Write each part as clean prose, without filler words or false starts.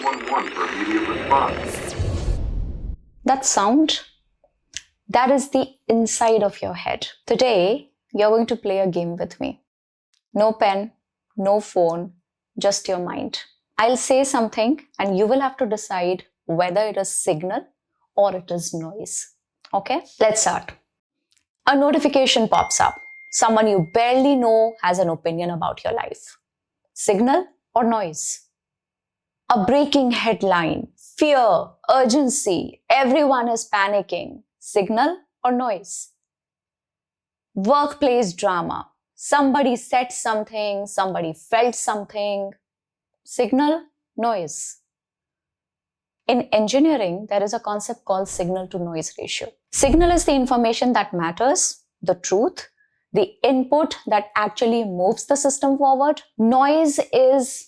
911 for immediate response. That sound, that is the inside of your head. Today, you're going to play a game with me. No pen, no phone, just your mind. I'll say something and you will have to decide whether it is signal or it is noise. Okay, let's start. A notification pops up. Someone you barely know has an opinion about your life. Signal or noise? A breaking headline, fear, urgency, everyone is panicking. Signal or noise? Workplace drama. Somebody said something, somebody felt something. Signal, noise. In engineering, there is a concept called signal to noise ratio. Signal is the information that matters, the truth, the input that actually moves the system forward. Noise is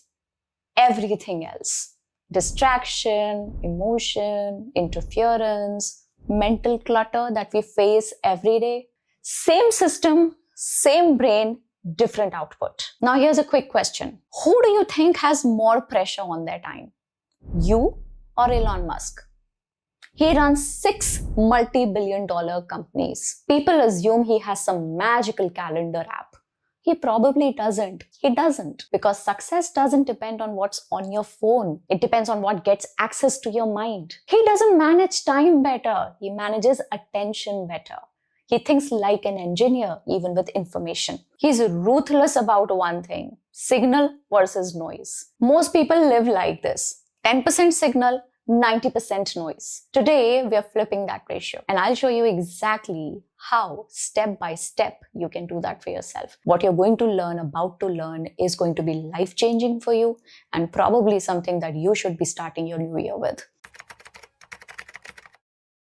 everything else. Distraction, emotion, interference, mental clutter that we face every day. Same system, same brain, different output. Now here's a quick question. Who do you think has more pressure on their time? You or Elon Musk? He runs 6 multi-billion-dollar companies. People assume he has some magical calendar app. He probably doesn't. He doesn't. Because success doesn't depend on what's on your phone. It depends on what gets access to your mind. He doesn't manage time better. He manages attention better. He thinks like an engineer, even with information. He's ruthless about one thing: signal versus noise. Most people live like this: 10% signal, 90% noise. Today, we are flipping that ratio. And I'll show you exactly how, step by step, you can do that for yourself. What you're going to learn, about to learn, is going to be life-changing for you and probably something that you should be starting your new year with.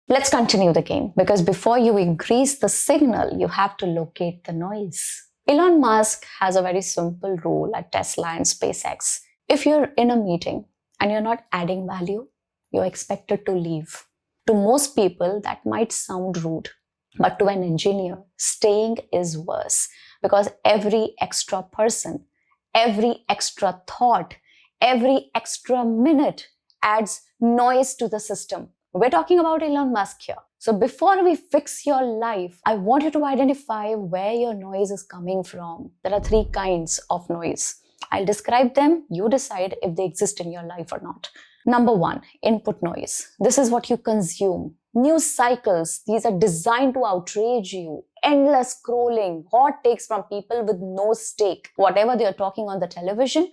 Let's continue the game, because before you increase the signal, you have to locate the noise. Elon Musk has a very simple rule at Tesla and SpaceX. If you're in a meeting and you're not adding value, you're expected to leave. To most people, that might sound rude, but to an engineer, staying is worse, because every extra person, every extra thought, every extra minute adds noise to the system. We're talking about Elon Musk here. So before we fix your life, I want you to identify where your noise is coming from. There are 3 kinds of noise. I'll describe them. You decide if they exist in your life or not. Number 1, input noise. This is what you consume. News cycles, these are designed to outrage you. Endless scrolling, hot takes from people with no stake. Whatever they are talking on the television,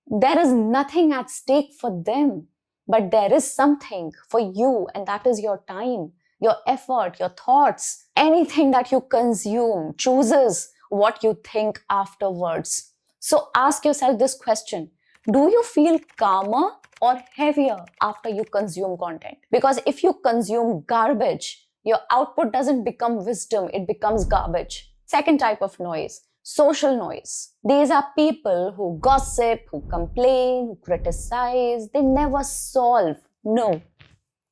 there is nothing at stake for them. But there is something for you, and that is your time, your effort, your thoughts. Anything that you consume chooses what you think afterwards. So ask yourself this question: do you feel calmer or heavier after you consume content? Because if you consume garbage, your output doesn't become wisdom, it becomes garbage. Second type of noise: social noise. These are people who gossip, who complain, who criticize. They never solve. No,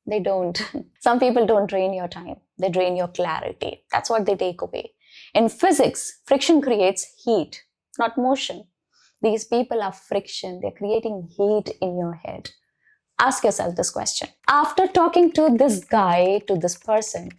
they don't. Some people don't drain your time. They drain your clarity. That's what they take away. In physics, friction creates heat, not motion. These people are friction. They're creating heat in your head. Ask yourself this question. After talking to this guy, to this person,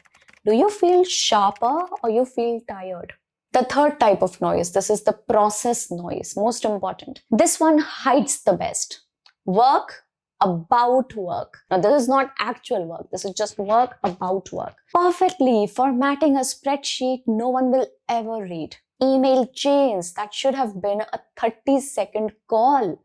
do you feel sharper or you feel tired? The third type of noise, this is the process noise, most important. This one hides the best. Work about work. Now, this is not actual work. This is just work about work. Perfectly formatting a spreadsheet no one will ever read. Email chains that should have been a 30-second call.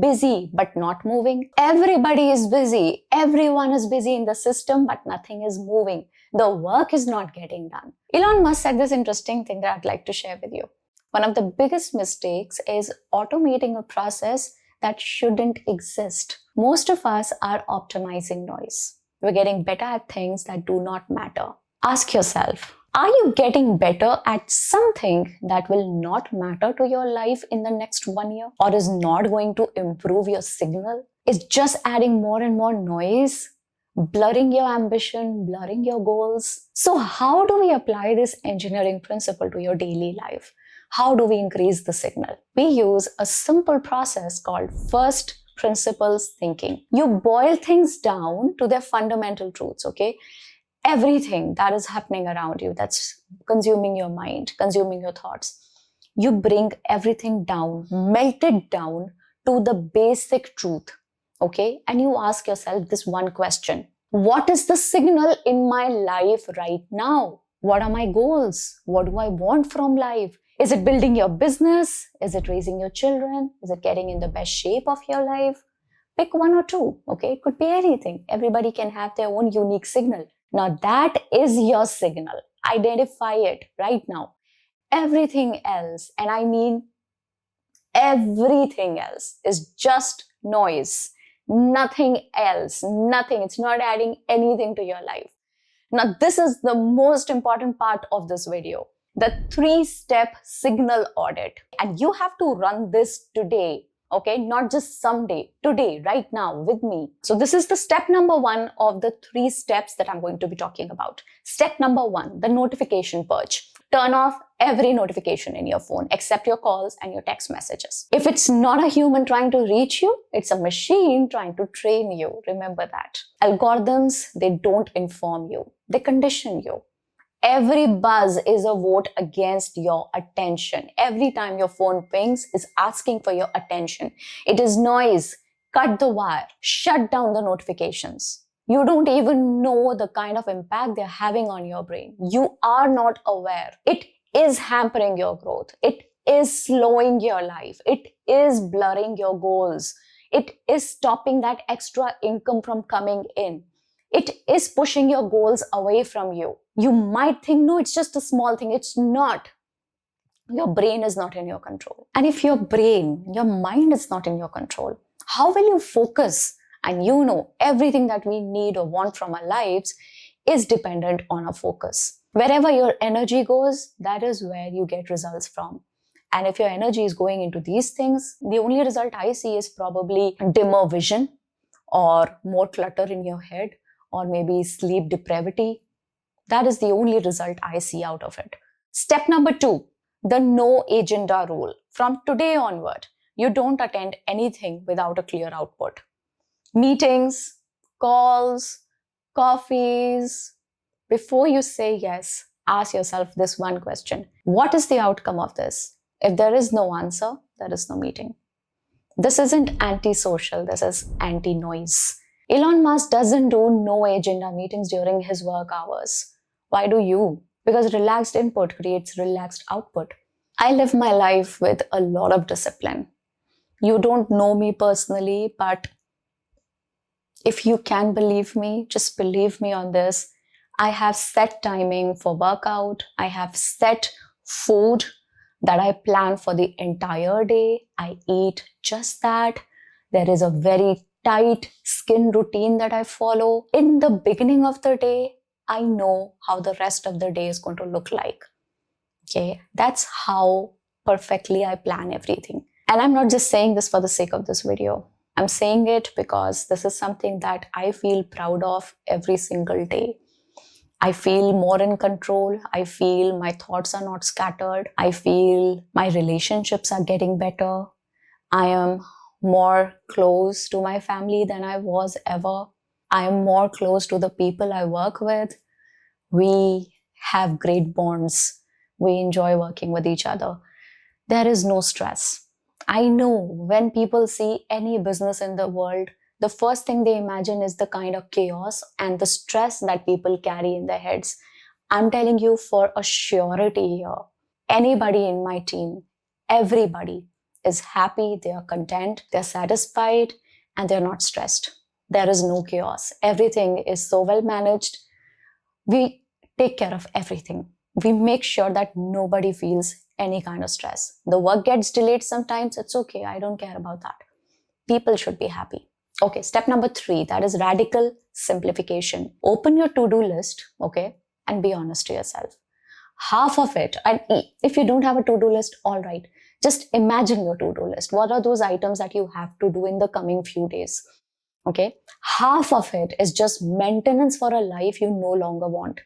Busy but not moving. Everybody is busy. Everyone is busy in the system, but nothing is moving. The work is not getting done. Elon Musk said this interesting thing that I'd like to share with you. One of the biggest mistakes is automating a process that shouldn't exist. Most of us are optimizing noise. We're getting better at things that do not matter. Ask yourself, are you getting better at something that will not matter to your life in the next 1 year or is not going to improve your signal? Is just adding more and more noise, blurring your ambition, blurring your goals? So how do we apply this engineering principle to your daily life? How do we increase the signal? We use a simple process called first, principles thinking. You boil things down to their fundamental truths, okay? Everything that is happening around you, that's consuming your mind, consuming your thoughts, you bring everything down, melt it down to the basic truth, okay? And you ask yourself this one question: what is the signal in my life right now? What are my goals? What do I want from life? Is it building your business? Is it raising your children? Is it getting in the best shape of your life? Pick one or two, okay? It could be anything. Everybody can have their own unique signal. Now that is your signal. Identify it right now. Everything else, and I mean everything else, is just noise. Nothing else. Nothing. It's not adding anything to your life. Now, this is the most important part of this video, the 3-step signal audit. And you have to run this today, okay? Not just someday, today, right now with me. So this is the step number 1 of the 3 steps that I'm going to be talking about. Step number 1, the notification purge. Turn off every notification in your phone except your calls and your text messages. If it's not a human trying to reach you, it's a machine trying to train you. Remember that. Algorithms, they don't inform you. They condition you. Every buzz is a vote against your attention. Every time your phone pings is asking for your attention. It is noise. Cut the wire. Shut down the notifications. You don't even know the kind of impact they're having on your brain. You are not aware. It is hampering your growth. It is slowing your life. It is blurring your goals. It is stopping that extra income from coming in. It is pushing your goals away from you. You might think, no, it's just a small thing. It's not. Your brain is not in your control. And if your brain, your mind is not in your control, how will you focus? And you know, everything that we need or want from our lives is dependent on our focus. Wherever your energy goes, that is where you get results from. And if your energy is going into these things, the only result I see is probably dimmer vision, or more clutter in your head, or maybe sleep depravity. That is the only result I see out of it. Step number 2, the no agenda rule. From today onward, you don't attend anything without a clear output. Meetings, calls, coffees. Before you say yes, ask yourself this one question: what is the outcome of this? If there is no answer, there is no meeting. This isn't anti-social, this is anti-noise. Elon Musk doesn't do no agenda meetings during his work hours. Why do you? Because relaxed input creates relaxed output. I live my life with a lot of discipline. You don't know me personally, but if you can believe me, just believe me on this. I have set timing for workout. I have set food that I plan for the entire day. I eat just that. There is a very tight skin routine that I follow. In the beginning of the day, I know how the rest of the day is going to look like. Okay, that's how perfectly I plan everything. And I'm not just saying this for the sake of this video. I'm saying it because this is something that I feel proud of every single day. I feel more in control. I feel my thoughts are not scattered. I feel my relationships are getting better. I am more close to my family than I was ever. I am more close to the people I work with. We have great bonds. We enjoy working with each other. There is no stress. I know when people see any business in the world, the first thing they imagine is the kind of chaos and the stress that people carry in their heads. I'm telling you for a surety here, anybody in my team, everybody is happy, they are content, they're satisfied, and they're not stressed. There is no chaos. Everything is so well managed. We take care of everything. We make sure that nobody feels any kind of stress. The work gets delayed sometimes, it's okay. I don't care about that. People should be happy. Okay, step number 3, that is radical simplification. Open your to-do list, okay, and be honest to yourself. Half of it, and if you don't have a to-do list, all right, just imagine your to-do list. What are those items that you have to do in the coming few days? Okay, half of it is just maintenance for a life you no longer want.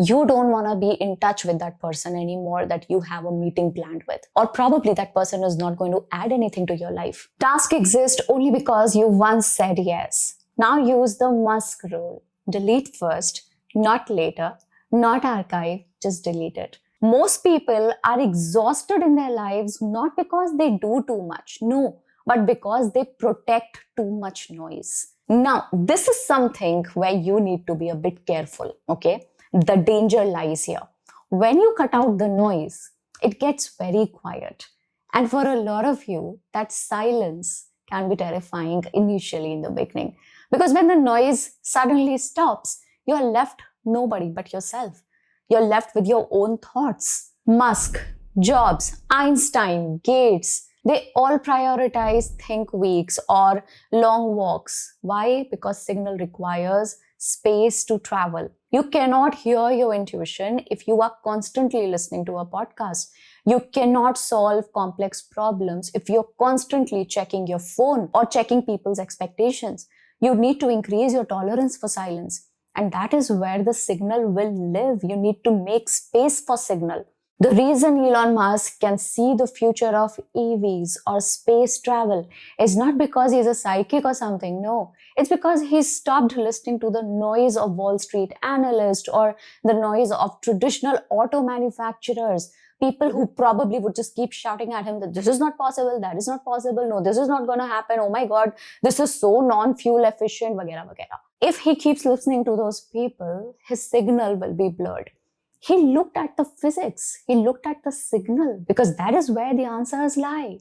You don't want to be in touch with that person anymore that you have a meeting planned with. Or probably that person is not going to add anything to your life. Tasks exist only because you once said yes. Now use the Musk rule. Delete first, not later, not archive, just delete it. Most people are exhausted in their lives not because they do too much, no, but because they protect too much noise. Now, this is something where you need to be a bit careful, okay? The danger lies here. When you cut out the noise, it gets very quiet. And for a lot of you, that silence can be terrifying initially in the beginning. Because when the noise suddenly stops, you're left nobody but yourself. You're left with your own thoughts. Musk, Jobs, Einstein, Gates, they all prioritize think weeks or long walks. Why? Because signal requires space to travel. You cannot hear your intuition if you are constantly listening to a podcast. You cannot solve complex problems if you're constantly checking your phone or checking people's expectations. You need to increase your tolerance for silence. And that is where the signal will live. You need to make space for signal. The reason Elon Musk can see the future of EVs or space travel is not because he's a psychic or something. No, it's because he stopped listening to the noise of Wall Street analysts or the noise of traditional auto manufacturers. People who probably would just keep shouting at him that this is not possible, that is not possible, no, this is not going to happen, oh my God, this is so non-fuel efficient, vagera, vagera. If he keeps listening to those people, his signal will be blurred. He looked at the physics. He looked at the signal because that is where the answers lie.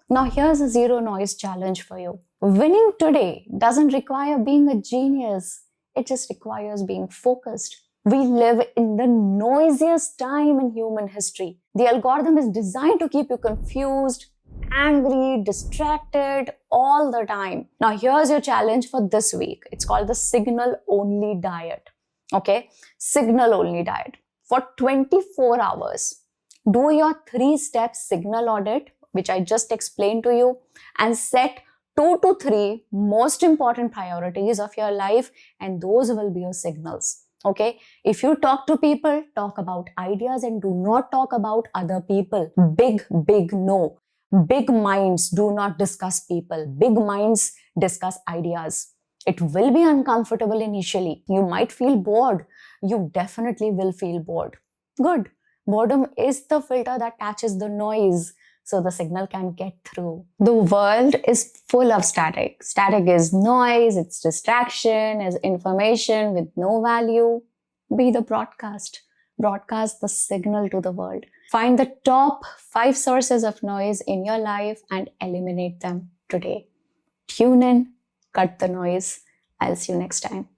Now here's a zero noise challenge for you. Winning today doesn't require being a genius. It just requires being focused. We live in the noisiest time in human history. The algorithm is designed to keep you confused, angry, distracted all the time. Now here's your challenge for this week. It's called the signal only diet. Okay? Signal only diet. For 24 hours, do your 3-step signal audit, which I just explained to you, and set 2 to 3 most important priorities of your life, and those will be your signals. Okay? If you talk to people, talk about ideas and do not talk about other people. Big no. Big minds do not discuss people. Big minds discuss ideas. It will be uncomfortable initially. You might feel bored. You definitely will feel bored. Good. Boredom is the filter that catches the noise so the signal can get through. The world is full of static. Static is noise, it's distraction, it's information with no value. Be the broadcast. Broadcast the signal to the world. Find the top 5 sources of noise in your life and eliminate them today. Tune in, cut the noise. I'll see you next time.